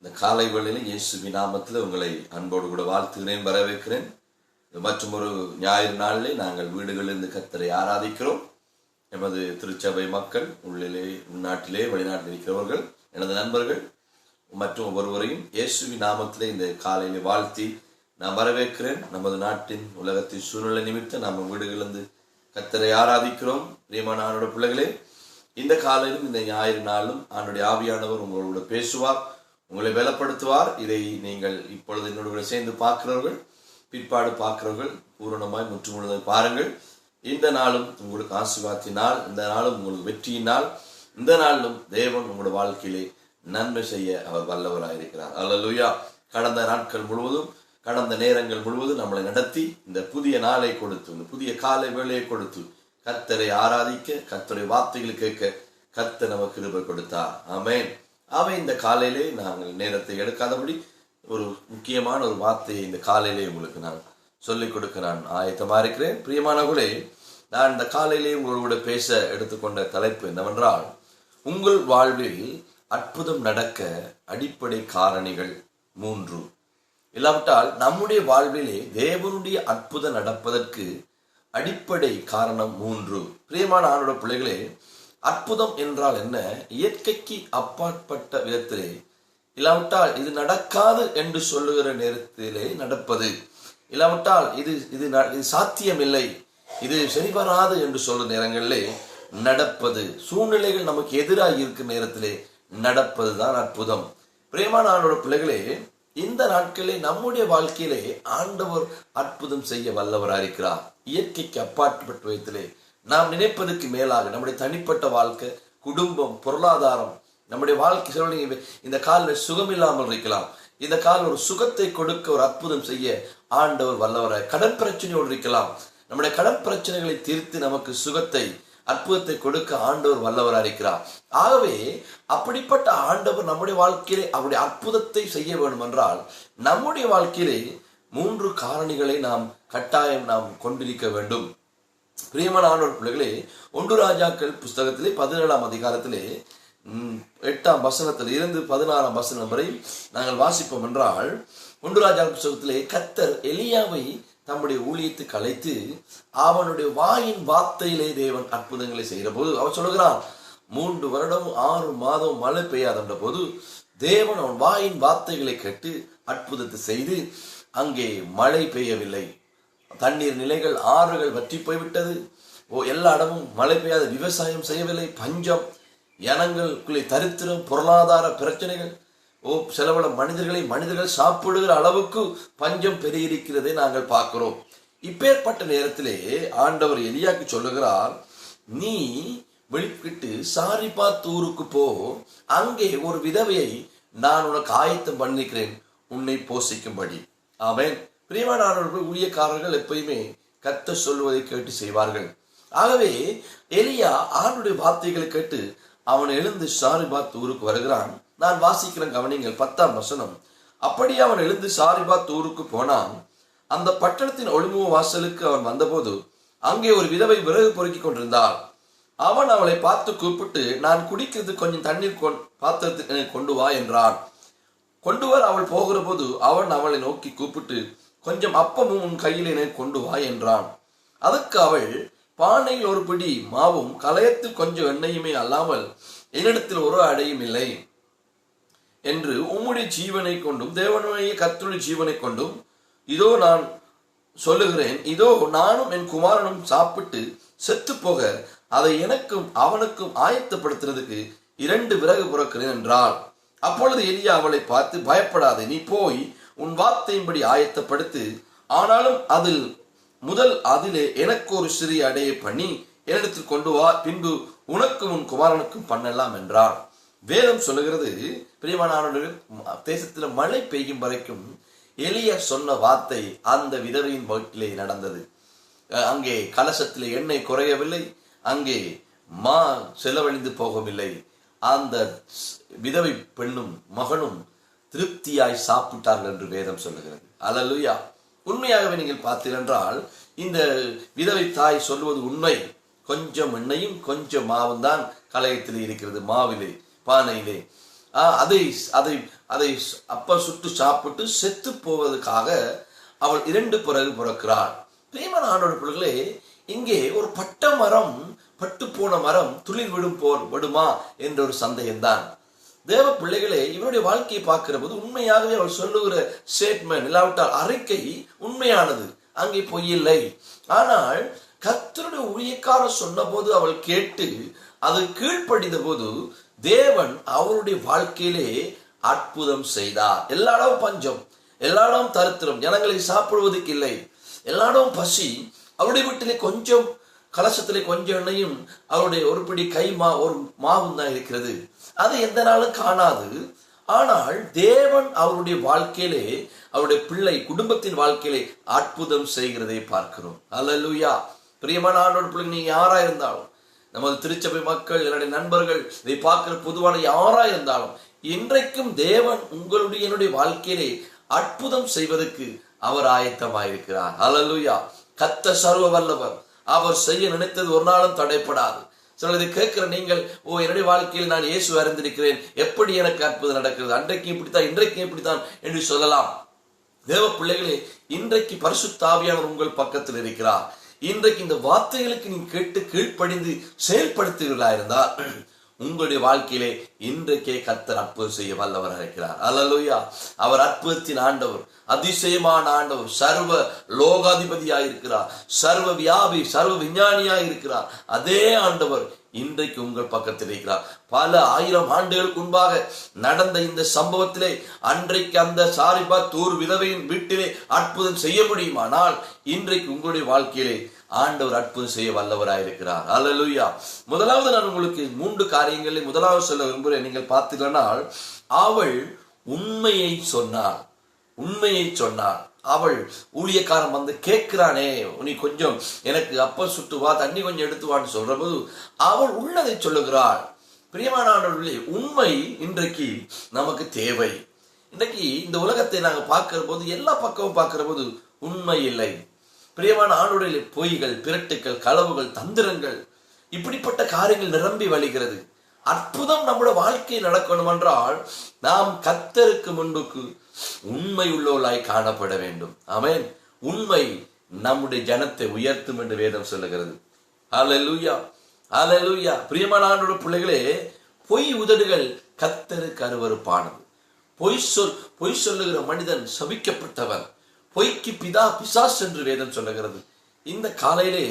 இந்த காலை வேளையில் இயேசுவின் நாமத்தில் உங்களை அன்போடு கூட வாழ்த்துகிறேன், வரவேற்கிறேன். மற்றும் ஒரு ஞாயிறு நாளிலே நாங்கள் வீடுகளிலிருந்து கர்த்தரை ஆராதிக்கிறோம். எமது திருச்சபை மக்கள், உள்நாட்டிலே வெளிநாட்டில் இருக்கிறவர்கள், எனது நண்பர்கள் மற்றும் ஒவ்வொருவரையும் இயேசுவின் நாமத்திலே இந்த காலையிலே வாழ்த்தி நான் வரவேற்கிறேன். நமது நாட்டின் உலகத்தின் சூழ்நிலை நிமித்தம் நம்ம வீடுகளிலிருந்து கர்த்தரை ஆராதிக்கிறோம். பிரியமான ஆண்டவருடைய பிள்ளைகளே, இந்த காலையிலும் இந்த ஞாயிறு நாளும் ஆண்டவருடைய ஆவியானவர் உங்களோட பேசுவார், உங்களை பலப்படுத்துவார். இதை நீங்கள் இப்பொழுது என்னோட சேர்ந்து பார்க்கிறவர்கள், பிற்பாடு பார்க்கிறவர்கள் பூரணமாய் முற்றுமுழுதாய் பாருங்கள். இந்த நாளும் உங்களுக்கு ஆசீர்வாதத்தினால், இந்த நாளும் உங்களுக்கு வெற்றியினால், இந்த நாளிலும் தேவன் உங்களோட வாழ்க்கையிலே நன்மை செய்ய அவர் வல்லவராயிருக்கிறார். அல்லேலூயா. கடந்த நாட்கள் முழுவதும், கடந்த நேரங்கள் முழுவதும் நம்மளை நடத்தி இந்த புதிய நாளை கொடுத்து, இந்த புதிய காலை வேளையை கொடுத்து கர்த்தரை ஆராதிக்க, கர்த்தருடைய வார்த்தைகளை கேட்க கர்த்தர் நமக்கு கிருபை கொடுத்தார். ஆமென். இந்த காலையிலே நாங்கள் நேரத்தை எடுக்காதபடி ஒரு முக்கியமான ஒரு வார்த்தையை இந்த காலையிலே உங்களுக்கு நான் சொல்லிக் கொடுக்க நான் ஆயத்தமா இருக்கிறேன். பிரியமானவர்களே, நான் இந்த காலையிலே உங்களோட பேச எடுத்துக்கொண்ட தலைப்பு என்னவென்றால், உங்கள் வாழ்வில் அற்புதம் நடக்க அடிப்படை காரணிகள் 3. இல்லாவிட்டால் நம்முடைய வாழ்விலே தேவனுடைய அற்புதம் நடப்பதற்கு அடிப்படை காரணம் 3. பிரியமான ஆண்டவருடைய பிள்ளைகளே, அற்புதம் என்றால் என்ன? இயற்கைக்கு அப்பாற்பட்ட விதத்திலே, இல்லாவிட்டால் இது நடக்காது என்று சொல்லுகிற நேரத்திலே நடப்பது, இல்லாவிட்டால் இது சாத்தியமில்லை, இது சரிவராது என்று சொல்ற நேரங்களிலே நடப்பது, சூழ்நிலைகள் நமக்கு எதிராக இருக்கும் நேரத்திலே நடப்பதுதான் அற்புதம். பிரியமான ஆண்டவருடைய பிள்ளைகளே, இந்த நாட்களிலே நம்முடைய வாழ்க்கையிலே ஆண்டவர் அற்புதம் செய்ய வல்லவராக இருக்கிறார். இயற்கைக்கு அப்பாற்பட்ட விதத்திலே நாம் நினைப்பதற்கு மேலாக நம்முடைய தனிப்பட்ட வாழ்க்கை, குடும்பம், பொருளாதாரம், நம்முடைய வாழ்க்கை சூழ்நிலை, இந்த காலில் சுகம் இல்லாமல் இருக்கலாம், இந்த கால் ஒரு சுகத்தை கொடுக்க ஒரு அற்புதம் செய்ய ஆண்டவர் வல்லவராய். கடன் பிரச்சனையோடு இருக்கலாம், நம்முடைய கடன் பிரச்சனைகளை தீர்த்து நமக்கு சுகத்தை, அற்புதத்தை கொடுக்க ஆண்டவர் வல்லவராக இருக்கிறார். ஆகவே அப்படிப்பட்ட ஆண்டவர் நம்முடைய வாழ்க்கையிலே அவருடைய அற்புதத்தை செய்ய வேண்டும் என்றால், நம்முடைய வாழ்க்கையிலே 3 காரணிகளை நாம் கட்டாயம் நாம் கொண்டிருக்க வேண்டும். பிரியமான ஆண்டவர் பிள்ளைகளே, 1 ராஜாக்கள் புஸ்தகத்திலே 17ஆம் அதிகாரத்திலே 8ஆம் வசனத்தில் இருந்து 16ஆம் வசனம் வரை நாங்கள் வாசிப்போம் என்றால், 1 ராஜாக்கள் புஸ்தகத்திலே கர்த்தர் எலியாவை தம்முடைய ஊழியத்துக்கு அழைத்து அவனுடைய வாயின் வார்த்தையிலே தேவன் அற்புதங்களை செய்கிற போது அவர் சொல்லுகிறான், 3 வருடம் 6 மாதம் மழை பெய்யாத போது தேவன் அவன் வாயின் வார்த்தைகளை கேட்டு அற்புதத்தை செய்து அங்கே மழை பெய்யவில்லை, தண்ணீர் நிலைகள், ஆறுகள் வற்றி போய்விட்டது, எல்லா இடமும் மழை பெய்யாத, விவசாயம் செய்யவில்லை, பஞ்சம், இனங்களுக்குள்ளே தரித்திரம், பொருளாதார பிரச்சனைகள், சிலவள மனிதர்கள் சாப்பிடுகிற அளவுக்கு பஞ்சம் பெருகியிருக்கிறதை நாங்கள் பார்க்கிறோம். இப்பேற்பட்ட நேரத்திலே ஆண்டவர் எலியாக்கு சொல்லுகிறார், நீ வெளிக்கிட்டு சாரிபாத் ஊருக்கு போ, அங்கே ஒரு விதவையை நான் உனக்கு ஆயத்தம் பண்ணிக்கிறேன், உன்னை போஷிக்கும்படி. ஆமென். பிரியமானவர்கள், ஊழியக்காரர்கள் எப்பயுமே கர்த்தர் சொல்வதை கேட்டு செய்வார்கள். ஆகவே எலியா ஆண்டுடைய வார்த்தைகளை கேட்டு அவன் எழுந்து சாரிபாத் ஊருக்கு வருகிறான். நான் வாசிக்கிறேன், கவனிங்கள், 10ஆம் வசனம். அப்படியே அவன் எழுந்து சாரிபாத் ஊருக்கு போனான். அந்த பட்டணத்தின் ஒளிமுக வாசலுக்கு அவன் வந்தபோது அங்கே ஒரு விதவை விறகு பொறுக்கி கொண்டிருந்தாள். அவன் அவளை பார்த்து கூப்பிட்டு, நான் குடிக்கிறது கொஞ்சம் தண்ணீர் பாத்திரத்தை கொண்டு வா என்றான். கொண்டு வர அவள் போகிற போது அவன் அவளை நோக்கி கூப்பிட்டு, கொஞ்சம் அப்பமும் உன் கையில் என கொண்டு வா என்றான். அதற்கு அவள், பானையில் ஒரு பிடி மாவும் கலயத்தில் கொஞ்சம் எண்ணெயுமே அல்லாமல் என்னிடத்தில் ஒரு அடையும் இல்லை என்று உம்முடைய ஜீவனை கொண்டும் தேவனுடைய கர்த்தருடைய ஜீவனை கொண்டும் இதோ நான் சொல்லுகிறேன், இதோ நானும் என் குமாரனும் சாப்பிட்டு செத்து போக அதை எனக்கும் அவனுக்கும் ஆயத்தப்படுத்துறதுக்கு 2 விறகு புறக்கிறேன் என்றாள். அப்பொழுது எலியா அவளை பார்த்து, பயப்படாதே, நீ போய் உன் வார்த்தையின்படி ஆயத்தப்படுத்து, ஆனாலும் அதிலே எனக்கு ஒரு சிறிய அடையை பண்ணி என்னிடத்தில் கொண்டு வா, பின்பு உனக்கும் உன் குமாரனுக்கும் பண்ணலாம் என்றார். வேதம் சொல்லுகிறது, பிரியமான தேசத்துல மழை பெய்யும் வரைக்கும் எலியா சொன்ன வார்த்தை அந்த விதவையின் வீட்டிலே நடந்தது. அங்கே கலசத்திலே எண்ணெய் குறையவில்லை, அங்கே செலவழிந்து போகவில்லை. அந்த விதவை பெண்ணும் மகனும் திருப்தியாய் சாப்பிட்டார்கள் என்று வேதம் சொல்லுகிறது. அல்லேலூயா. உண்மையாகவே நீங்கள் பார்த்தீர்கள், இந்த விதவை தாய் சொல்வது உண்மை. கொஞ்சம் எண்ணெயும் கொஞ்சம் மாவும் தான் கலயத்திலே இருக்கிறது, மாவிலே, பானையிலே. அதை அதை அதை அப்ப சுட்டு சாப்பிட்டு செத்து போவதற்காக அவள் 2 பிறகு பிறக்கிறாள். பிரியமான ஆண்டவருடைய பிள்ளைகளே, இங்கே ஒரு பட்டு போன மரம் துளிர் விடுமா என்ற ஒரு சந்தேகம்தான். தேவ பிள்ளைகளே, இவருடைய வாழ்க்கையை பார்க்கிற போது உண்மையாகவே அவள் சொல்லுகிற ஸ்டேட்மெண்ட் இல்லாவிட்டால் அறிக்கை உண்மையானது, அங்கே பொய்யில்லை. ஆனால் கர்த்தருடைய ஊழியக்காரர் சொன்ன போது அவள் கேட்டு அது கீழ்ப்படிந்த போது தேவன் அவருடைய வாழ்க்கையிலே அற்புதம் செய்தார். எல்லா இடமும் பஞ்சம், எல்லா இடமும் தரித்திரம், ஜனங்களை சாப்பிடுவதற்கு இல்லை, எல்லா இடமும் பசி. அவருடைய வீட்டிலே கொஞ்சம் கலசத்திலே கொஞ்சம் எண்ணெயும் அவருடைய ஒரு பிடி ஒரு மாவும் தான் இருக்கிறது. அது எந்த நாளும் காணாது. ஆனால் தேவன் அவருடைய வாழ்க்கையிலே, அவருடைய பிள்ளை குடும்பத்தின் வாழ்க்கையிலே அற்புதம் செய்கிறதை பார்க்கிறோம். அல்லேலூயா. பிரியமான ஆண்டவருடைய பிள்ளை, நீ யாரா இருந்தாலும், நமது திருச்சபை மக்கள், என்னுடைய நண்பர்கள், இதை பார்க்கிற பொதுவான யாரா இருந்தாலும், இன்றைக்கும் தேவன் என்னுடைய வாழ்க்கையிலே அற்புதம் செய்வதற்கு அவர் ஆயத்தமாயிருக்கிறார். அல்லேலூயா. கர்த்தர் சர்வ வல்லவர். அவர் செய்ய நினைத்தது ஒரு நாளும் தடைப்படாது. சிலர் இதை கேட்கிற நீங்கள், என்னுடைய வாழ்க்கையில் நான் இயேசு அறிந்திருக்கிறேன், எப்படி எனக்கு அற்புதம் நடக்கிறது, அன்றைக்கு இப்படித்தான் இன்றைக்கு இப்படித்தான் என்று சொல்லலாம். தேவ பிள்ளைகளே, இன்றைக்கு பரிசுத்த ஆவியானவர் உங்கள் பக்கத்தில் இருக்கிறார். இன்றைக்கு இந்த வார்த்தைகளுக்கு நீ கேட்டு கீழ்ப்படிந்து செயல்படுத்துகிறா இருந்தால் உங்களுடைய வாழ்க்கையிலே இன்றைக்கே கர்த்தர் அற்புதம் செய்ய வல்லவராக இருக்கிறார். அல்லேலூயா. அவர் அற்புதத்தின் ஆண்டவர், அதிசயமான ஆண்டவர், சர்வ லோகாதிபதியாயிருக்கிறார், சர்வ வியாபி, சர்வ விஞ்ஞானியாய் இருக்கிறார். அதே ஆண்டவர் இன்றைக்கு உங்கள் பக்கத்தில் இருக்கிறார். பல 1000 ஆண்டுகளுக்கு முன்பாக நடந்த இந்த சம்பவத்திலே அன்றைக்கு அந்த சாரிபாத் தூர் விதவையின் வீட்டிலே அற்புதம் செய்ய முடியுமானால் இன்றைக்கு உங்களுடைய வாழ்க்கையிலே ஆண்டவர் அற்புதம் செய்ய வல்லவராயிருக்கிறார். அல்லேலூயா. முதலாவது நான் உங்களுக்கு 3 காரியங்களை முதலாவது சொல்ல விரும்புகிறேன். நீங்கள் பார்த்தீர்களால், அவள் உண்மையை சொன்னாள். அவள் ஊழியக்காரன் வந்து கேட்கிறானே, நீ கொஞ்சம் எனக்கு அப்ப சுட்டு வா, தண்ணி கொஞ்சம் எடுத்து வான்னு சொல்ற போது அவள் உள்ளதை சொல்லுகிறாள். பிரியமானவர்களே, உண்மை இன்றைக்கு நமக்கு தேவை. இன்றைக்கு இந்த உலகத்தை நாங்கள் பார்க்கிற போது, எல்லா பக்கமும் பார்க்கிற போது உண்மை இல்லை. பிரியமான ஆண்டவருடைய பொய்கள், பிரட்டுக்கள், களவுகள், தந்திரங்கள், இப்படிப்பட்ட காரியங்கள் நிரம்பி வழிகிறது. அற்புதம் நம்முடைய வாழ்க்கை நடக்கணும் என்றால் நாம் கர்த்தருக்கு முன்புக்கு உண்மை உள்ளவர்களாய் காணப்பட வேண்டும். ஆமென். உண்மை நம்முடைய ஜனத்தை உயர்த்தும் என்று வேதம் சொல்லுகிறது. அல்லேலூயா, அல்லேலூயா. பிரியமான ஆண்டவருடைய பிள்ளைகளே, பொய் உதடுகள் கர்த்தருக்கு அருவருப்பானது. பொய் சொல்லுகிற மனிதன் சபிக்கப்பட்டவன். பொய்க்கு பிசாசு என்று வேதம் சொல்லுகிறது. இந்த காலையிலே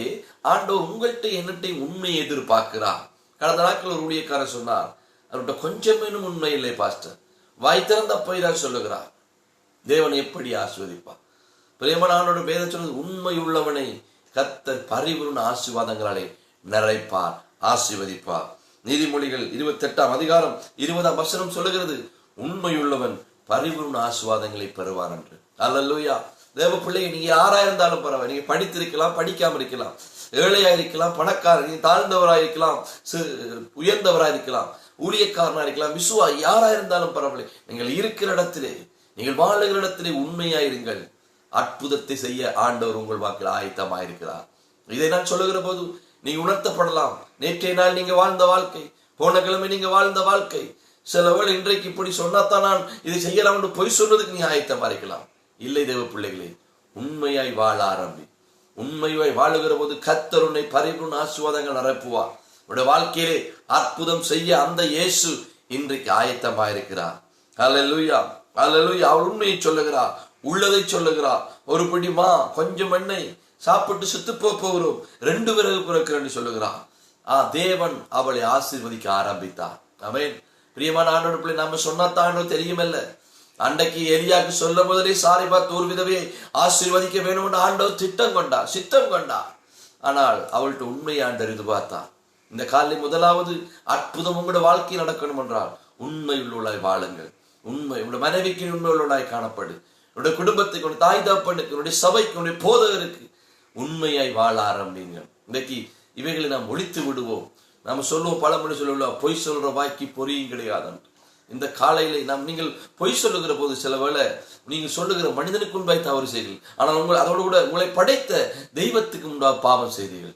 ஆண்டவர் உங்கள்கிட்ட என்னட்டை உண்மையை எதிர்பார்க்கிறார். கடந்த நாட்கள் ஒரு ஊழியக்காரர் சொன்னார், அவர்கிட்ட கொஞ்சமேனும் உண்மை இல்லை பாஸ்டர், வாய் திறந்த பொய்தான் சொல்லுகிறார். தேவனை எப்படி ஆசீர்வதிப்பார்? பிரியமானவனோட வேதம் சொல்றது, உண்மை உள்ளவனை கர்த்தர் பரிபூர்ண ஆசீர்வாதங்களாலே நிறைப்பார், ஆசீர்வதிப்பார். நீதிமொழிகள் 28ஆம் அதிகாரம் 20ஆம் வசனம் சொல்லுகிறது, உண்மையுள்ளவன் பரிபூர்ண ஆசீர்வாதங்களை பெறுவார் என்று. அல்லேலூயா. தேவ பிள்ளைங்க, நீங்க யாரா இருந்தாலும் பரவாயில்ல, நீங்க படித்திருக்கலாம், படிக்காம இருக்கலாம், ஏழையா இருக்கலாம், பணக்காரர், நீ தாழ்ந்தவராக இருக்கலாம், உயர்ந்தவராக இருக்கலாம், ஊழியக்காரனா இருக்கலாம், விசுவா யாரா இருந்தாலும் பரவாயில்லை, நீங்கள் இருக்கிற இடத்திலே, நீங்கள் வாழுகிற இடத்திலே உண்மையாயிருங்கள். அற்புதத்தை செய்ய ஆண்டவர் உங்கள் வாக்கில் ஆயத்தமாயிருக்கிறார். இதை நான் சொல்லுகிற போது நீங்க உணர்த்தப்படலாம். நேற்றைய நாள் நீங்க வாழ்ந்த வாழ்க்கை, போன கிழமை நீங்க வாழ்ந்த வாழ்க்கை, சிலவள் இன்றைக்கு இப்படி சொன்னாத்தான் நான் இதை செய்யலாம் என்று பொய் சொல்றதுக்கு நீங்க ஆயத்தமா இருக்கலாம். இல்லை தேவ பிள்ளைகளே, உண்மையாய் வாழ ஆரம்பி. உண்மையாய் வாழுகிற போது கர்த்தர் உன்னை பரிபூர்ண ஆசீர்வாதங்கள் நிரப்புவார். உன்னுடைய வாழ்க்கையிலே அற்புதம் செய்ய அந்த இயேசு இன்றைக்கு ஆயத்தமாயிருக்கிறார். அல்லேலூயா, அல்லேலூயா. அவள் உண்மையை சொல்லுகிறார், உள்ளதை சொல்லுகிறார். ஒரு பிடிமா கொஞ்சம் எண்ணெய் சாப்பிட்டு சுத்து போகிறோம், 2 விறகு பிறக்கிறேன்னு சொல்லுகிறார். தேவன் அவளை ஆசீர்வதிக்க ஆரம்பித்தார். ஆமென். பிரியமான ஆண்டவருடைய பிள்ளை, நாம சொன்னாத்தான் தெரியுமல்ல. அன்றைக்கு எலியாக்கு சொல்ல முதலே சாரிபாத் தூர் விதவையை ஆசீர்வதிக்க வேண்டும் என்று ஆண்டவர் சித்தம் கொண்டார். ஆனால் அவள்கிட்ட உண்மையை ஆண்டவர் எதிர்பார்த்தார். இந்த காலை முதலாவது அற்புதம் உங்களுடைய வாழ்க்கை நடக்கணும் என்றால் உண்மை உள்ளவளாய் வாழுங்கள். உண்மை உங்களுடைய மனைவிக்கு உண்மை உள்ளவளாய் காணப்படு. உன்னுடைய குடும்பத்துக்கு, உன்னுடைய தாய் தகப்பனுக்கு, உன்னுடைய சபைக்கு, உன்னுடைய போதகருக்கு உண்மையாய் வாழ ஆரம்பிங்க. இன்றைக்கு இவைகளை நாம் ஒழித்து விடுவோம். நாம் சொல்லுவோம், பழமொழி சொல்லுவோம், பொய் சொல்ற வாய்க்கு பொறியும் கிடையாது. இந்த காலையில நீங்கள் பொய் சொல்லுகிற போது சில வேளை நீங்க சொல்லுகிற மனிதனுக்கு முன்பாய் தவறு செய்தீர்கள், ஆனால் அதோடு கூட உங்களை படைத்த தெய்வத்துக்கு முன்பாக பாவம் செய்தீர்கள்.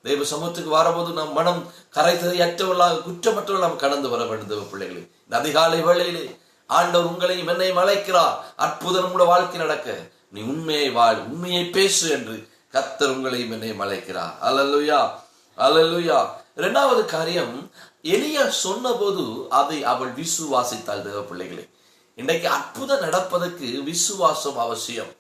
தெய்வ சமூகத்துக்கு வரபோது நம் மனம் கரைத்ததையற்றவர்களாக குற்றமற்றவர்கள் நாம் கடந்து வர வேண்டும். தேவ பிள்ளைகளே, இந்த அதிகாலை வேளையிலே ஆண்டவர் உங்களையும் என்னையும் அழைக்கிறார். அற்புதம் நம்முடைய வாழ்க்கை நடக்க நீ உண்மையை வாழ், உண்மையை பேசு என்று கர்த்தர் உங்களையும் என்னையும் அழைக்கிறார். அல்லேலூயா, அல்லேலூயா. இரண்டாவது காரியம், எலியா சொன்ன போது அதை அவள் விசுவாசித்தாள். தேவ பிள்ளைகளே, இன்றைக்கு அற்புதம் நடப்பதற்கு விசுவாசம் அவசியம்.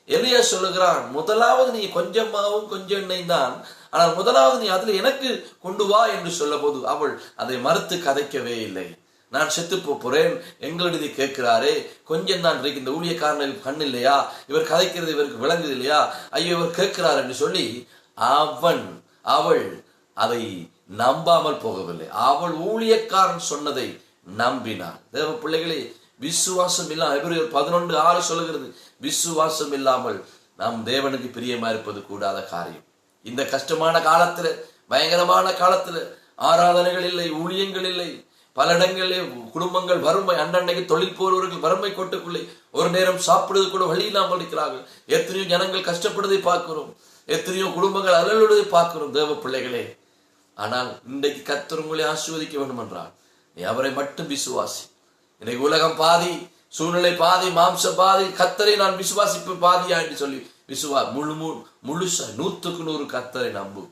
எலியா சொல்லுகிறான், முதலாவது நீ கொஞ்சமாவும் கொஞ்சம் எண்ணெய் தான், ஆனால் முதலாவது நீ அதுல எனக்கு கொண்டு வா என்று சொல்ல போது அவள் அதை மறுத்து கதைக்கவே இல்லை. நான் செத்து போறேன் எங்களுடைய கேட்கிறாரே, கொஞ்சம் தான் இருக்கு, இந்த ஊழியக்காரனுக்கு கண் இல்லையா, இவர் கதைக்கிறது இவருக்கு விளங்குது இல்லையா, ஐயோ இவர் கேட்கிறார் என்று சொல்லி அவள் அதை நம்பாமல் போகவில்லை. அவள் ஊழியக்காரன் சொன்னதை நம்பினாள். தேவ பிள்ளைகளே, விசுவாசம் இல்லாமல் எபிரேயர் 11:6 சொல்லுகிறது, விசுவாசம் இல்லாமல் நாம் தேவனுக்கு பிரியமா இருப்பது கூடாத காரியம். இந்த கஷ்டமான காலத்துல, பயங்கரமான காலத்துல ஆராதனைகள் இல்லை, ஊழியங்கள் இல்லை, பல இடங்களிலே குடும்பங்கள் வறுமை, அன்றைக்கு தொழில் போறவர்கள் வறுமை கோட்டுக்குள்ளே ஒரு நேரம் சாப்பிடுவது கூட வழி இல்லாமல் இருக்கிறார்கள். எத்தனையோ ஜனங்கள் கஷ்டப்படுவதை பார்க்கிறோம், எத்தனையோ குடும்பங்கள் அலலுவதை பார்க்கிறோம். தேவ பிள்ளைகளே, ஆனால் இன்றைக்கு கர்த்தர் உங்களை ஆசீர்வதிக்க வேண்டும் என்றால் நீ அவரை மட்டும் விசுவாசி. இன்னைக்கு உலகம் பாதி, சூழ்நிலை பாதி, மாம்ச பாதி, கர்த்தரை நான் விசுவாசிப்பு பாதியா என்று சொல்லி முழுசா 100% கர்த்தரை நம்பு.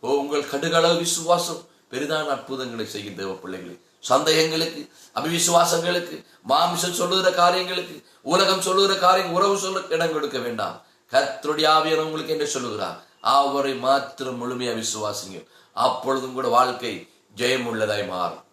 உங்கள் கடுகளவு விசுவாசம் பெரிதான அற்புதங்களை செய்யும். தேவ பிள்ளைகளை, சந்தேகங்களுக்கு, அபிவிசுவாசங்களுக்கு, மாம்சம் சொல்லுகிற காரியங்களுக்கு, உலகம் சொல்லுகிற காரியம், உறவு சொல்ல இடம் கொடுக்க வேண்டாம். கர்த்தருடைய ஆவியானவர் உங்களுக்கு என்ன சொல்லுகிறார்? அவரை மாத்திரம் முழுமையா விசுவாசிங்க. அப்பொழுதும் கூட வாழ்க்கை ஜெயம் உள்ளதாய் மாறும்.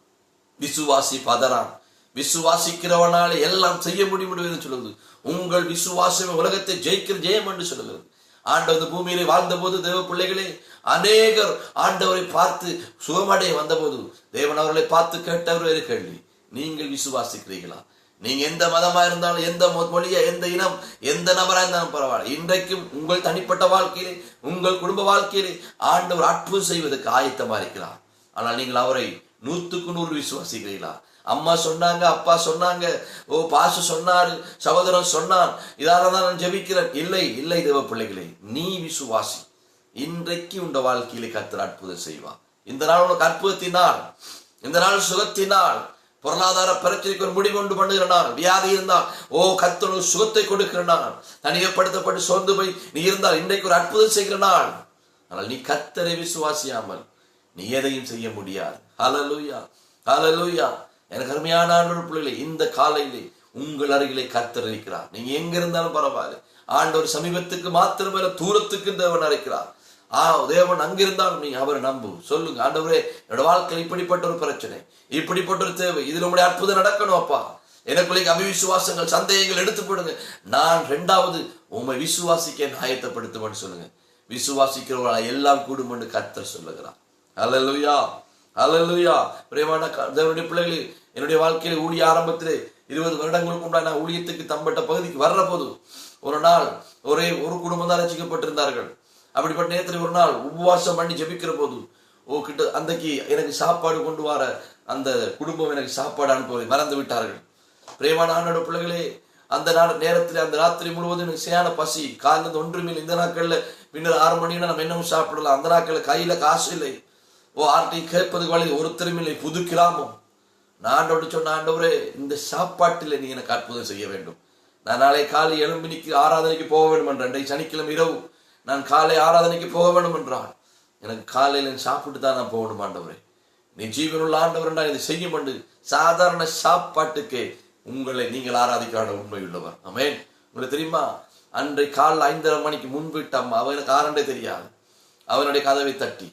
விசுவாசி பதறான், விசுவாசிக்கிறவனால எல்லாம் செய்ய முடியும் என்று சொல்லுவது. உங்கள் விசுவாசமே உலகத்தை ஜெயிக்கிற ஜெயம் என்று சொல்லுகிறது. ஆண்டவர் பூமியிலே வாழ்ந்த போது தேவ பிள்ளைகளே, அநேகர் ஆண்டவரை பார்த்து சுகமடைய வந்த போது தேவன் அவர்களை பார்த்து கேட்டவர் ஒரு கேள்வி, நீங்கள் விசுவாசிக்கிறீர்களா? நீங்க எந்த மதமா இருந்தாலும், எந்த மொழியா, எந்த இனம், எந்த நபரா இருந்தாலும் பரவாயில்ல, இன்றைக்கும் உங்கள் தனிப்பட்ட வாழ்க்கையிலே, உங்கள் குடும்ப வாழ்க்கையிலே ஆண்டவர் அற்புதம் செய்வதற்கு ஆயத்தமா இருக்கிறார். ஆனால் நீங்கள் அவரை 100% விசுவாசிக்கிறீர்களா? அம்மா சொன்னாங்க, அப்பா சொன்னாங்க, பாச சொன்னாரு, சகோதரன் சொன்னான், இதாலதான் நான் ஜெபிக்கிறேன். இல்லை இல்லை தேவ பிள்ளைகளே, நீ விசுவாசி. இன்றைக்கு உண்ட வாழ்க்கையிலே கர்த்தர் அற்புதம் செய்வார். இந்த நாள் உனக்கு அற்புதத்தினால், இந்த நாள் சுகத்தினால், பொருளாதார பிரச்சனைக்கு ஒரு முடிவு கொண்டு பண்ணுகிற நாள், வியாதி இருந்தால் கர்த்தர் சுகத்தை கொடுக்கிற நாள், தனிமைப்படுத்தப்பட்டு சோர்ந்து போய் நீ இருந்தால் இன்றைக்கு ஒரு அற்புதம் செய்கிற நாள். ஆனால் நீ கர்த்தரை விசுவாசியாமல் நீ எதையும் செய்ய முடியாது. ஹல்லேலூயா, ஹல்லேலூயா. எனக்கு அருமையான ஆண்டவர் பிள்ளைகளே, இந்த காலையிலே உங்கள் அருகிலே கர்த்தர் இருக்கிறார். நீங்க எங்க இருந்தாலும் பரவாயில்ல. ஆண்டவர் சமீபத்துக்கு மாத்திரமல்ல, தூரத்துக்கு தேவன் இருக்கிறார். தேவன் அங்கிருந்தாலும் நீ அவரை நம்பு. சொல்லுங்க, ஆண்டவரே என்னோட வாழ்க்கையில் இப்படிப்பட்ட ஒரு பிரச்சனை, இப்படிப்பட்ட ஒரு தேவை, இதுல உங்களுடைய அற்புதம் நடக்கணும் அப்பா. எனக்குள்ளே அபிவிசுவாசங்கள், சந்தேகங்கள் எடுத்து போடுங்க. நான் 2வது உண்மை விசுவாசிக்க ஆயத்தப்படுத்துவேன்னு சொல்லுங்க. விசுவாசிக்கிறவர்களா எல்லாம் கூடும் என்று கர்த்தர் சொல்லுகிறார். ஹல்லேலூயா, ஹல்லேலூயா. பிரியமான தேவனுடைய பிள்ளைகளே, என்னுடைய வாழ்க்கையில ஊழிய ஆரம்பத்திலே 20 வருடங்களுக்கு முன்னாடி நான் ஊழியத்துக்கு தம்பட்ட பகுதிக்கு வர்ற போது ஒரு நாள் ஒரு குடும்பம் தான் ரசிக்கப்பட்டிருந்தார்கள். அப்படிப்பட்ட நேரத்தில் ஒரு நாள் உபவாசம் பண்ணி ஜெபிக்கிற போது அன்றைக்கு எனக்கு சாப்பாடு கொண்டு வர அந்த குடும்பம் எனக்கு சாப்பாடு அனுப்புவதை மறந்து விட்டார்கள். பிரியமான ஆண்டோட பிள்ளைகளே, அந்த நேரத்தில் அந்த ராத்திரி முழுவதும் எனக்கு சரியான பசி, காலையில் ஒன்றுமில்லை. இந்த நாட்கள்ல பின்னர் 6 மணினா நம்ம என்னவும் சாப்பிடலாம். அந்த நாட்கள்ல கையில காசு இல்லை, ஆர்ட்டையும் கேட்பது வழி ஒருத்தரும் இல்லை, புது கிராமம். நான் ஆண்டோடு சொன்ன, ஆண்டவரே இந்த சாப்பாட்டில் நீ எனக்கு அற்புதம் செய்ய வேண்டும். நான் நாளை காலை எழும்பினிக்கு ஆராதனைக்கு போக வேண்டும் என்றான். சனிக்கிழமை இரவு நான் காலை ஆராதனைக்கு போக வேண்டும் என்றான். எனக்கு காலையில் சாப்பிட்டு தான் நான் போகணும். ஆண்டவரே நீ ஜீவனுள்ள ஆண்டவர் என்றால் இதை செய்யும் என்று சாதாரண சாப்பாட்டுக்கே உங்களை நீங்கள் ஆராதிக்கான உண்மை உள்ளவர். ஆமென். உங்களுக்கு தெரியுமா, அன்றை காலை 5:30 மணிக்கு முன்பிட்டு அம்மா, அவனுக்கு ஆரண்டே தெரியாது, அவனுடைய கதவை தட்டி,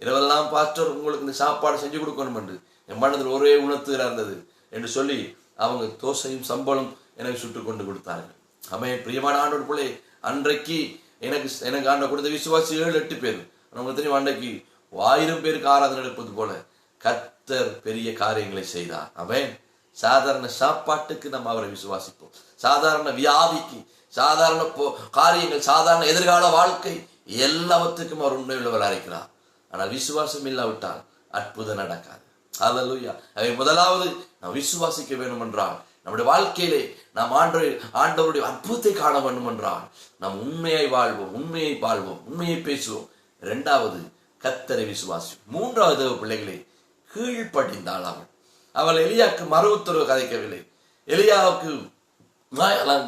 இரவெல்லாம் பாஸ்டர் உங்களுக்கு இந்த சாப்பாடு செஞ்சு கொடுக்கணும் என்று என் மனதில் ஒரே உணர்த்துகிறா இருந்தது என்று சொல்லி அவங்க தோசையும் சம்பளம் எனக்கு சுட்டு கொண்டு கொடுத்தார்கள். ஆமென். பிரியமான ஆண்டவர் பிள்ளை, அன்றைக்கு எனக்கு ஆண்ட கொடுத்த விசுவாசி 7-8 பேர். நமக்கு தெரியும், அன்றைக்கு 1000 பேருக்கு ஆராதனை எடுப்பது போல கர்த்தர் பெரிய காரியங்களை செய்தார். ஆமென். சாதாரண சாப்பாட்டுக்கு நம்ம அவரை விசுவாசிப்போம். சாதாரண வியாதிக்கு, சாதாரண காரியங்கள், சாதாரண எதிர்கால வாழ்க்கை எல்லாவற்றுக்கும் அவர் உண்மை உள்ளவராக இருக்கிறார். ஆனால் விசுவாசம் இல்லாவிட்டால் அற்புதம் நடக்காது. ஹல்லேலூயா. முதலாவது நாம் விசுவாசிக்க வேண்டும் என்றால், நம்முடைய வாழ்க்கையிலே நாம் ஆண்டவருடைய அற்புதத்தை காண வேண்டும் என்றால் நாம் உண்மையை வாழ்வோம், உண்மையை பேசுவோம். 2வது கர்த்தரை விசுவாசி. மூன்றாவது பிள்ளைகளை கீழ்ப்படிந்தாள் அவள் எலியாவுக்கு மறு உத்தரவு கதைக்கவில்லை, எலியாவுக்கு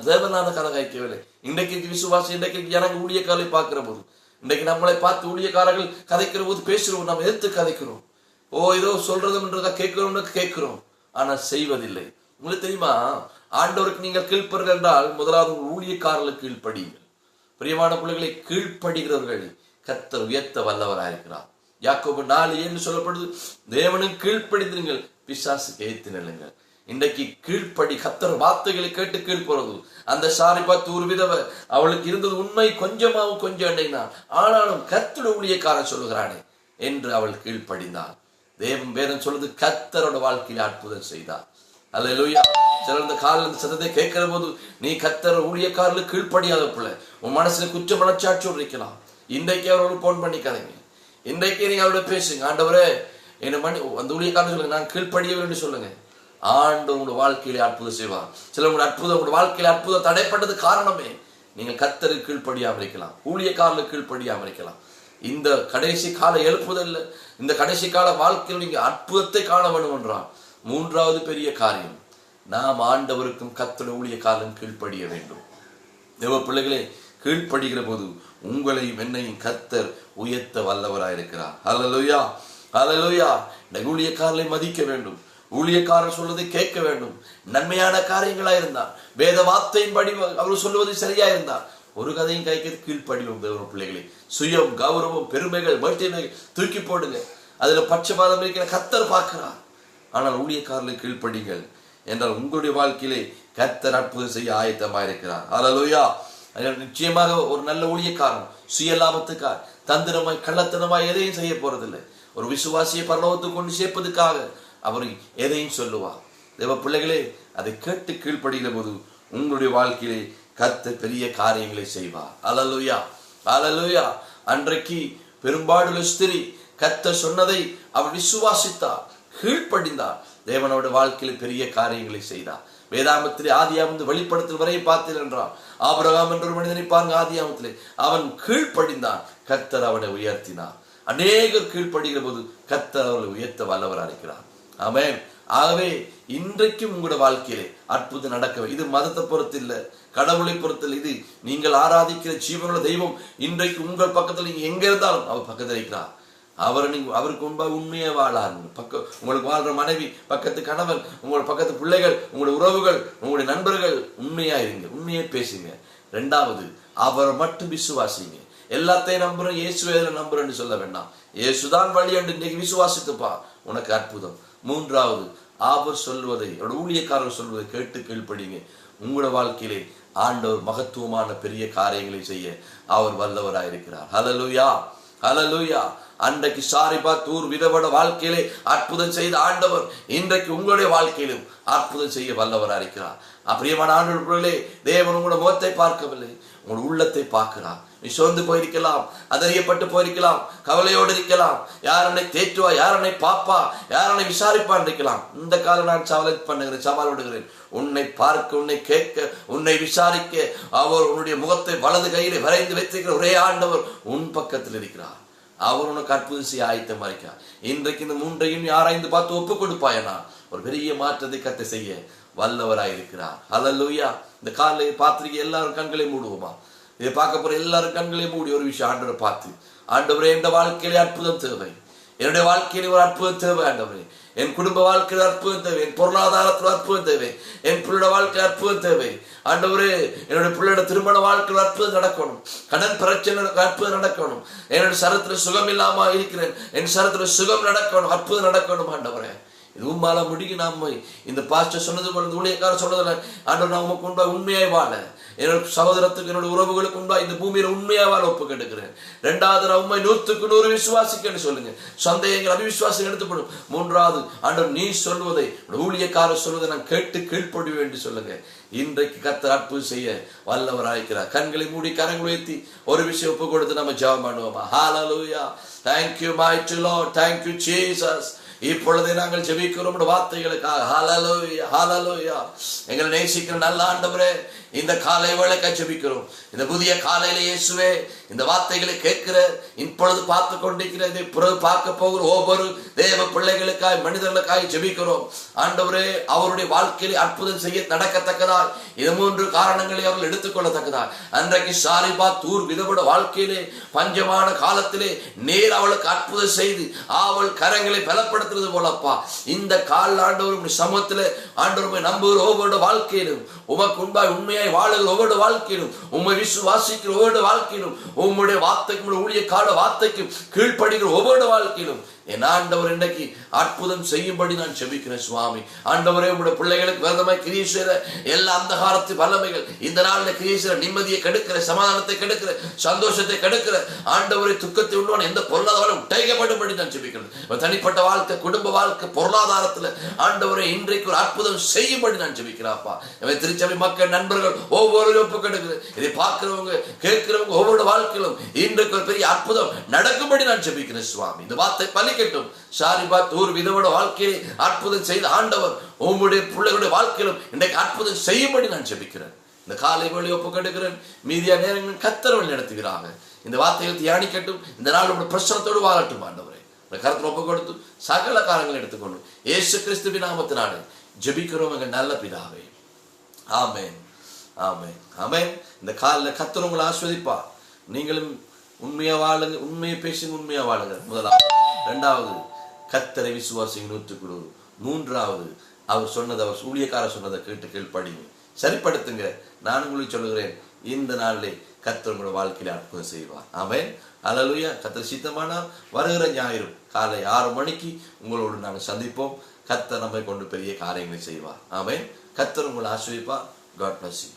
தேவனான கதை கதைக்கவில்லை. இன்றைக்கு விசுவாசி, இன்றைக்கு எனக்கு ஊழியக்காரரை பார்க்கிற போது, இன்றைக்கு நம்மளை பார்த்து ஊழியக்காரர்கள் கதைக்கிற போது பேசுறோம், நம்ம எதிர்த்து கதைக்கிறோம். ஏதோ சொல்றதுன்றதா கேட்கிறோம், ஆனா செய்வதில்லை. உங்களுக்கு தெரியுமா, ஆண்டவருக்கு நீங்கள் கீழ்ப்படுங்கள் என்றால் முதலாவது ஊழியக்காரர்களுக்கு கீழ்ப்படியுங்கள். பிரியமான பிள்ளைகளை, கீழ்ப்படுகிறவர்கள் கர்த்தர் உயர்த்த வல்லவராயிருக்கிறார். யாக்கோபு 4:7 சொல்லப்படுது, தேவனுக்கு கீழ்ப்படிந்திருங்கள், பிசாசுக்கு எதிர்த்து நில்லுங்கள். இன்றைக்கு கீழ்ப்படி, கர்த்தர் வார்த்தைகளை கேட்டு கீழ்ப்படுறது. அந்த சாரிபாத் ஒரு விதவை, அவளுக்கு இருந்தது உண்மை கொஞ்சமாவும் கொஞ்சம் எண்ணெய்தான், ஆனாலும் கர்த்தர் ஊழியக்காரன் சொல்லுகிறானே என்று அவள் கீழ்ப்படிந்தாள். தேவன் வேதம் சொல்லுது, கர்த்தரோட வாழ்க்கையில் அற்புதம் செய்தார். அல்லேலூயா. சிலர் இந்த காலில் சத்தத்தை கேட்கிற போது, நீ கர்த்தர் ஊழியக்காரர்களுக்கு கீழ்ப்படியாத பிள்ளை, உன் மனசுல குற்ற மனச்சாட்சியோடு இருக்கலாம். இன்றைக்கு அவரோட போன் பண்ணிக்காதீங்க, இன்றைக்கு நீங்க அவரோட பேசுங்க. ஆண்டவரே என்ன மணி அந்த ஊழியக்காரன் சொல்லுங்க, நான் கீழ்ப்படியவில்லை சொல்லுங்க. ஆண்டவர் உங்களோட வாழ்க்கையிலே அற்புதம் செய்வார். சில உங்களோட வாழ்க்கையில அற்புதம் தடைப்பட்டது காரணமே நீங்கள் கர்த்தருக்கு கீழ்ப்படியாமல் இருக்கலாம், ஊழியக்காரர்களுக்கு கீழ்ப்படியாமல் இருக்கலாம். இந்த கடைசி கால எழுப்புதல், இந்த கடைசி கால வாழ்க்கையில் நீங்க அற்புதத்தை காண வேண்டும் என்றால் மூன்றாவது பெரிய காரியம், நாம் ஆண்டவருக்கும் கர்த்தருடைய ஊழியக்காரர்களும் கீழ்ப்படிய வேண்டும். தேவ பிள்ளைகளே, கீழ்ப்படுகிற போது உங்களையும் என்னையும் கர்த்தர் உயர்த்த வல்லவராயிருக்கிறார். ஹல்லேலூயா, ஹல்லேலூயா. இந்த ஊழியக்காரர்களை மதிக்க வேண்டும், ஊழியக்காரர் சொல்வதை கேட்க வேண்டும். நன்மையான காரியங்களா இருந்தார், வேத வார்த்தையின்படி அவர் சொல்லுவது சரியா இருந்தார், ஒரு கதையும் கைக்கு கீழ்ப்படிவோம். தேவ பிள்ளைகளே, சுயம், கௌரவம், பெருமைகள், மகிழ்ச்சிகள் தூக்கி போடுங்க. அதுல பட்சபாதம் இருக்கிற கர்த்தர் பார்க்கிறார். ஆனால் ஊழியக்காரர்களை கீழ்ப்படிங்கள் என்றால் உங்களுடைய வாழ்க்கையிலே கர்த்தர் அற்புதம் செய்ய ஆயத்தமாயிருக்கிறார். ஹல்லேலூயா. நிச்சயமாக ஒரு நல்ல ஊழியக்காரன் சுயலாபத்துக்காக தந்திரமாய் கள்ளத்தனமாய் எதையும் செய்ய போறதில்லை. ஒரு விசுவாசியை பரலோகத்துக்கு கொண்டு சேர்ப்பதற்காக அவர் எதையும் சொல்லுவார். தேவ பிள்ளைகளே, அதை கேட்டு கீழ்ப்படுகிற போது உங்களுடைய வாழ்க்கையிலே கர்த்தர் பெரிய காரியங்களை செய்வார். ஹல்லேலூயா, ஹல்லேலூயா. அன்றைக்கு பெரும்பாடுள்ள ஸ்திரீ கர்த்தர் சொன்னதை அவர் விசுவாசித்தார், கீழ்ப்படிந்தார். தேவனோட வாழ்க்கையில் பெரிய காரியங்களை செய்தார். வேதாமத்திலே ஆதியாகமத்திலிருந்து வெளிப்படுத்தல் வரை பார்த்தீர்கள் என்றால், ஆபிரகாம் என்ற ஒரு மனிதனை பாருங்க, ஆதியாகமத்திலே அவன் கீழ்ப்படிந்தான், கர்த்தர் அவனை உயர்த்தினார். அநேகர் கீழ்ப்படுகிற போது கர்த்தர் அவர்களை உயர்த்த வல்லவராக இருக்கிறார். ஆமென். ஆகவே இன்றைக்கும் உங்களோட வாழ்க்கையிலே அற்புதம் நடக்க, இது மதத்தை பொறுத்து இல்லை, கடவுளை பொறுத்தல், இது நீங்கள் ஆராதிக்கிற ஜீவனுள்ள தெய்வம் இன்றைக்கு உங்கள் பக்கத்தில் நீங்க எங்க இருந்தாலும் அவர் பக்கத்தில் இருக்கிறார். அவருக்கு முன்பாக உண்மையே வாழாருங்க. உங்களுக்கு வாழ்ற மனைவி, பக்கத்து கணவன், உங்களோட பக்கத்து பிள்ளைகள், உங்களுடைய உறவுகள், உங்களுடைய நண்பர்கள், உண்மையா இருங்க, உண்மையே பேசுங்க. ரெண்டாவது, அவரை மட்டும் விசுவாசிங்க. எல்லாத்தையும் நம்புறேன், இயேசுவே நம்புறேன்னு சொல்ல வேண்டாம். இயேசுதான் வழி என்று இன்னைக்கு விசுவாசித்துப்பா, உனக்கு அற்புதம். மூன்றாவது, அவர் சொல்வதை, ஊழியக்காரர் சொல்வதை கேட்டு கீழ்ப்படிங்க. உங்களோட வாழ்க்கையிலே ஆண்டவர் மகத்துவமான பெரிய காரியங்களை செய்ய அவர் வல்லவராயிருக்கிறார். ஹல்லேலூயா, ஹல்லேலூயா. அன்றைக்கு சாரிபாத் ஊர் விதவட வாழ்க்கையிலே அற்புதம் செய்த ஆண்டவர் இன்றைக்கு உங்களுடைய வாழ்க்கையிலும் அற்புதம் செய்ய வல்லவராக இருக்கிறார். பிரியமான ஆண்டவர்களே, தேவன் உங்களோட முகத்தை பார்க்கவில்லை, உங்களோட உள்ளத்தை பார்க்கிறார். நீ சோர்ந்து போயிருக்கலாம், அதறியப்பட்டு போயிருக்கலாம், கவலையோடு இருக்கலாம், யார் என்னை தேற்றுவா, யார் என்னை பாப்பா, யார் என்னை விசாரிப்பான் இருக்கலாம். இந்த காலம் நான் சவால் விடுகிறேன். உன்னை பார்க்க, உன்னை கேட்க, உன்னை விசாரிக்க அவர் உன்னுடைய முகத்தை வலது கையிலே வரைந்து வைத்திருக்கிற ஒரே ஆண்டவர் உன் பக்கத்தில் இருக்கிறார். அவர் உனக்கு அற்புதம் செய்ய ஆயத்தமா இருக்கிறார். இன்றைக்கு இந்த மூன்றையும் ஆராய்ந்து பார்த்து ஒப்பு கொடுப்பாயனா ஒரு பெரிய மாற்றத்தை கத்த செய்ய வல்லவராயிருக்கிறார். ஹல்லேலூயா. இந்த காலையை பார்த்திருக்க எல்லாரும் கண்களை மூடுவோமா? இதை பார்க்க போற எல்லாரும் கண்களையும் மூடி ஒரு விஷயம் ஆண்டவரை பார்த்து, ஆண்டவரே இந்த வாழ்க்கையிலே அற்புதம் தேவை, என்னுடைய வாழ்க்கையிலே ஒரு அற்புதம் தேவை ஆண்டவரே, என் குடும்ப வாழ்க்கையில் அற்புதம் தேவை, என் பொருளாதாரத்தில் அற்புதம் தேவை, என் பிள்ளையோட வாழ்க்கையில் அற்புதம் தேவை ஆண்டவரே, என்னுடைய பிள்ளையோட திருமண வாழ்க்கையில் அற்புதம் நடக்கணும், கடன் பிரச்சனை அற்புதம் நடக்கணும், என்னோட சரத்துல சுகம் இல்லாம இருக்கிறேன், என் சரத்துல சுகம் நடக்கணும், அற்புதம் நடக்கணும் ஆண்டவரே. இது உம்மால முடியும். நாம இந்த பாஸ்டர் சொன்னது போல, இந்த ஊழியக்காரர் சொன்னதுல ஆண்டவர் நான் உமக்கு உண்டா உண்மையாய் வாழ, என்னோட சகோதரத்துக்கு, என்னோட உறவுகளுக்கு உண்டா இந்த பூமியில உண்மையா வாழ ஒப்பு கேட்டுக்கிறேன். ரெண்டாவது, நான் உண்மை 100க்கு 100 விசுவாசிக்கன்னு சொல்லுங்க, சந்தேகங்கள் அவிசுவாசம் எடுத்துப்படும். மூன்றாவது, ஆண்டவர் நீ சொல்வதை, ஊழியக்காரர் சொல்வதை நான் கேட்டு கீழ்ப்படுவேன் என்று சொல்லுங்க. இன்றைக்கு கர்த்தர் அற்புதம் செய்ய வல்லவராயிருக்கிறார். கண்களை மூடி கரங்களை உயர்த்தி ஒரு விஷயம் ஒப்பு கொடுத்து நம்ம ஜெபம் பண்ணுவோமா? ஹல்லேலூயா. Thank you mighty Lord, thank you Jesus. இப்பொழுதே நாங்கள் ஜெபிக்கிறோம் வார்த்தைகளுக்காக. ஹல்லேலூயா, ஹல்லேலூயா. எங்களை நேசிக்கிற நல்ல ஆண்டவரே, இந்த காலை வேளைக்காக ஜெபிக்கிறோம். இந்த புதிய காலையில இயேசுவே, இந்த வார்த்தைகளை கேட்கிற, இப்பொழுது பார்த்து கொண்டிருக்கிற, இதை பிறகு பார்க்க போகிற ஒவ்வொரு தேவ பிள்ளைகளுக்காய், மனிதர்களுக்காய் ஜெபிக்கிறோம். ஆண்டவரே, அவருடைய வாழ்க்கையிலே அற்புதம் செய்ய நடக்கத்தக்கதாய் இது 3 காரணங்களை அவர்கள் எடுத்துக்கொள்ளத்தக்கதாய், அன்றைக்கு சாரிபா தூர் விதவிட வாழ்க்கையிலே பஞ்சமான காலத்திலே நேர் அவளுக்கு அற்புதம் செய்து அவள் கரங்களை பலப்படுத்துறது போலப்பா, இந்த கால ஆண்டவர் சமூகத்தில் ஆண்டவர் நம்புகிற ஒவ்வொரு வாழ்க்கையிலும், உமக்கு உண்பாய் உண்மையாய் வாழுகிற ஒவ்வொரு வாழ்க்கையிலும், உண்மை விசுவாசிக்கிற ஒவ்வொரு வாழ்க்கையிலும், உம்முடைய வார்த்தைக்கும் ஊழிய கால வார்த்தைக்கும் கீழ்ப்படுகிற ஒவ்வொரு வாழ்க்கையிலும் என் ஆண்டவர் இன்றைக்கு அற்புதம் செய்யும்படி நான் செபிக்கிறேன் சுவாமி. ஆண்டவரே, உங்களுடைய பிள்ளைகளுக்கு விரதமாய் கிரியை செய்கிற எல்லா அந்தகாரத்து வல்லமைகள் இந்த நாளில் கிரியை செய்கிற நிம்மதியை கெடுக்கிற, சமாதானத்தை கெடுக்கிற, சந்தோஷத்தை கெடுக்கிற, ஆண்டவரை துக்கத்தை உண்டான எந்த பொருளாதாரம் உடைக்கப்படும்படி நான் செபிக்கிறேன். தனிப்பட்ட வாழ்க்கை, குடும்ப வாழ்க்கை, பொருளாதாரத்தில் ஆண்டவரை இன்றைக்கு ஒரு அற்புதம் செய்யும்படி நான் செபிக்கிறாப்பா. திருச்சபை மக்கள், நண்பர்கள் ஒவ்வொரு ஒப்பு கெடுக்கிற, இதை பார்க்கிறவங்க கேட்கிறவங்க ஒவ்வொரு வாழ்க்கையிலும் இன்றைக்கு ஒரு பெரிய அற்புதம் நடக்கும்படி நான் செபிக்கிறேன் சுவாமி. இந்த வார்த்தை பலிக்கட்டும். சாரிபாத் ஒரு விதவோட வாழ்க்கையை அற்புதம் செய்த ஆண்டவர் உங்களுடைய பிள்ளைகளுடைய வாழ்க்கையிலும் இன்றைக்கு அற்புதம் செய்யும்படி நான் ஜெபிக்கிறேன். இந்த காலை வேளை ஒப்பு கெடுக்கிறேன். மீதியா நேரங்கள் கர்த்தர் வழி நடத்துகிறாங்க. இந்த வார்த்தைகளை தியானிக்கட்டும். இந்த நாள் உங்களுடைய பிரச்சனத்தோடு வாழட்டும் ஆண்டவரே. கருத்து ஒப்பு கொடுத்து சகல காலங்களை எடுத்துக்கொண்டு இயேசு கிறிஸ்துவின் நாமத்தினாலே ஜெபிக்கிறோம் எங்கள் நல்ல பிதாவே. ஆமென், ஆமென், ஆமென். இந்த காலில் கர்த்தர் உங்களை ஆஸ்வதிப்பா. நீங்களும் உண்மையா வாழுங்க, உண்மையை பேசுங்க, உண்மையா வாழுங்க. முதலாவது. 2வது, கர்த்தரை விசுவாசிங்க 100. 3வது, அவர் சொன்னதை, அவர் ஊழியக்காரர் சொன்னதை கேட்டு கீழ்ப்படிங்க, சரிப்படுத்துங்க. நான் உங்களுக்கு சொல்லுகிறேன், இந்த நாளிலே கர்த்தர் உங்களோட வாழ்க்கையில அற்புதம் செய்வார். ஆமென், அல்லேலூயா. கர்த்தர் சித்தமானால் வருகிற ஞாயிறு காலை 6 மணிக்கு உங்களோடு நாங்கள் சந்திப்போம். கர்த்தர் நம்மை கொண்டு பெரிய காரியங்களை செய்வார். ஆமென். கர்த்தர் உங்களை ஆசீர்வதிப்பார். God bless you.